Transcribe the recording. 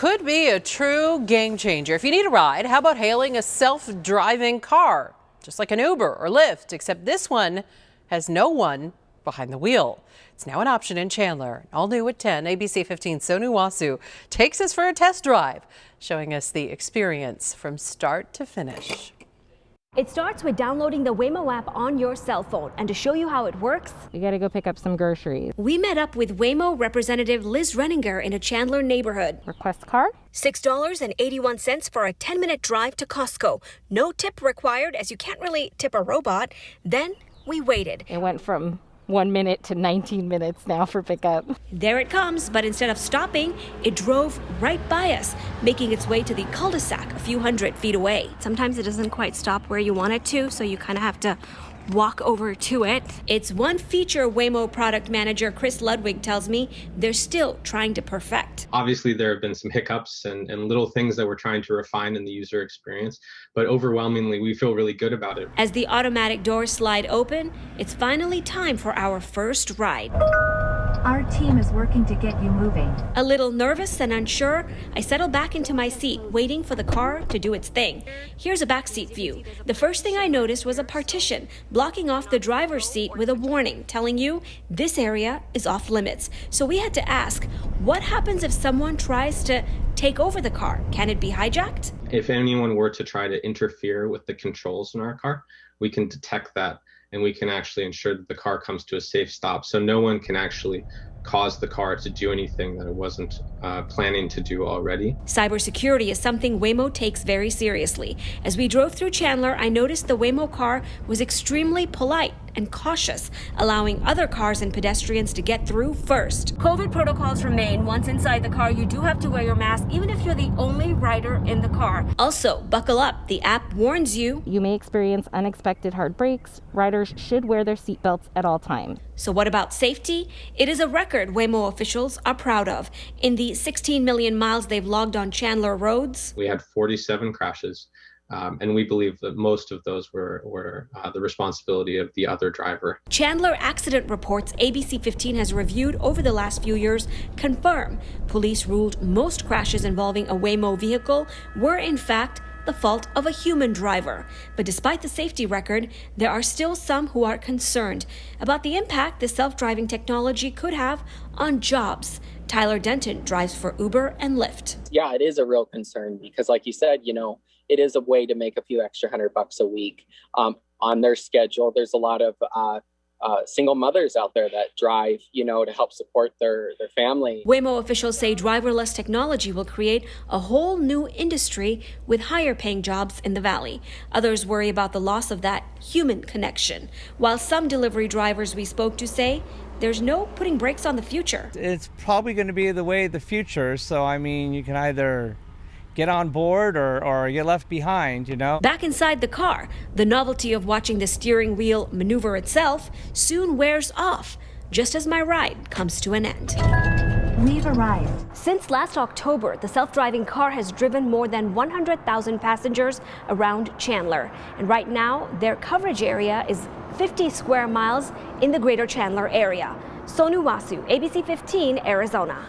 could be a true game changer. If you need a ride, how about hailing a self-driving car? Just like an Uber or Lyft, except this one has no one behind the wheel. It's now an option in Chandler. All new at 10, ABC 15 Sonu Wasu takes us for a test drive, showing us the experience from start to finish. It starts with downloading the Waymo app on your cell phone. And to show you how it works, we got to go pick up some groceries. We met up with Waymo representative Liz Renninger in a Chandler neighborhood. Request car? $6.81 for a 10-minute drive to Costco. No tip required, as you can't really tip a robot. Then we waited. It went from 1 minute to 19 minutes now for pickup. There it comes, but instead of stopping, it drove right by us, making its way to the cul-de-sac a few hundred feet away. Sometimes it doesn't quite stop where you want it to, so you kind of have to walk over to it. It's one feature Waymo product manager Chris Ludwig tells me they're still trying to perfect. Obviously, there have been some hiccups and little things that we're trying to refine in the user experience, but overwhelmingly, we feel really good about it. As the automatic doors slide open, it's finally time for our first ride. Our team is working to get you moving. A little nervous and unsure, I settle back into my seat, waiting for the car to do its thing. Here's a backseat view. The first thing I noticed was a partition blocking off the driver's seat with a warning telling you this area is off limits. So we had to ask, what happens if someone tries to take over the car? Can it be hijacked? If anyone were to try to interfere with the controls in our car, we can detect that and we can actually ensure that the car comes to a safe stop. So no one can actually cause the car to do anything that it wasn't planning to do already. Cybersecurity is something Waymo takes very seriously. As we drove through Chandler, I noticed the Waymo car was extremely polite and cautious, allowing other cars and pedestrians to get through first. COVID protocols remain. Once inside the car, you do have to wear your mask, even if you're the only rider in the car. Also, buckle up. The app warns you. You may experience unexpected hard brakes. Riders should wear their seatbelts at all times. So what about safety? It is a record Waymo officials are proud of. In the 16 million miles they've logged on Chandler roads, we had 47 crashes. And we believe that most of those were the responsibility of the other driver. Chandler accident reports ABC 15 has reviewed over the last few years confirm police ruled most crashes involving a Waymo vehicle were in fact the fault of a human driver. But despite the safety record, there are still some who are concerned about the impact the self-driving technology could have on jobs. Tyler Denton drives for Uber and Lyft. Yeah, it is a real concern because like you said, it is a way to make a few extra $100 a week on their schedule. There's a lot of single mothers out there that drive, to help support their family. Waymo officials say driverless technology will create a whole new industry with higher paying jobs in the Valley. Others worry about the loss of that human connection. While some delivery drivers we spoke to say there's no putting brakes on the future. It's probably going to be the way of the future. So, you can either get on board or get left behind, Back inside the car, the novelty of watching the steering wheel maneuver itself soon wears off, just as my ride comes to an end. We've arrived. Since last October, the self-driving car has driven more than 100,000 passengers around Chandler. And right now, their coverage area is 50 square miles in the greater Chandler area. Sonu Wasu, ABC 15, Arizona.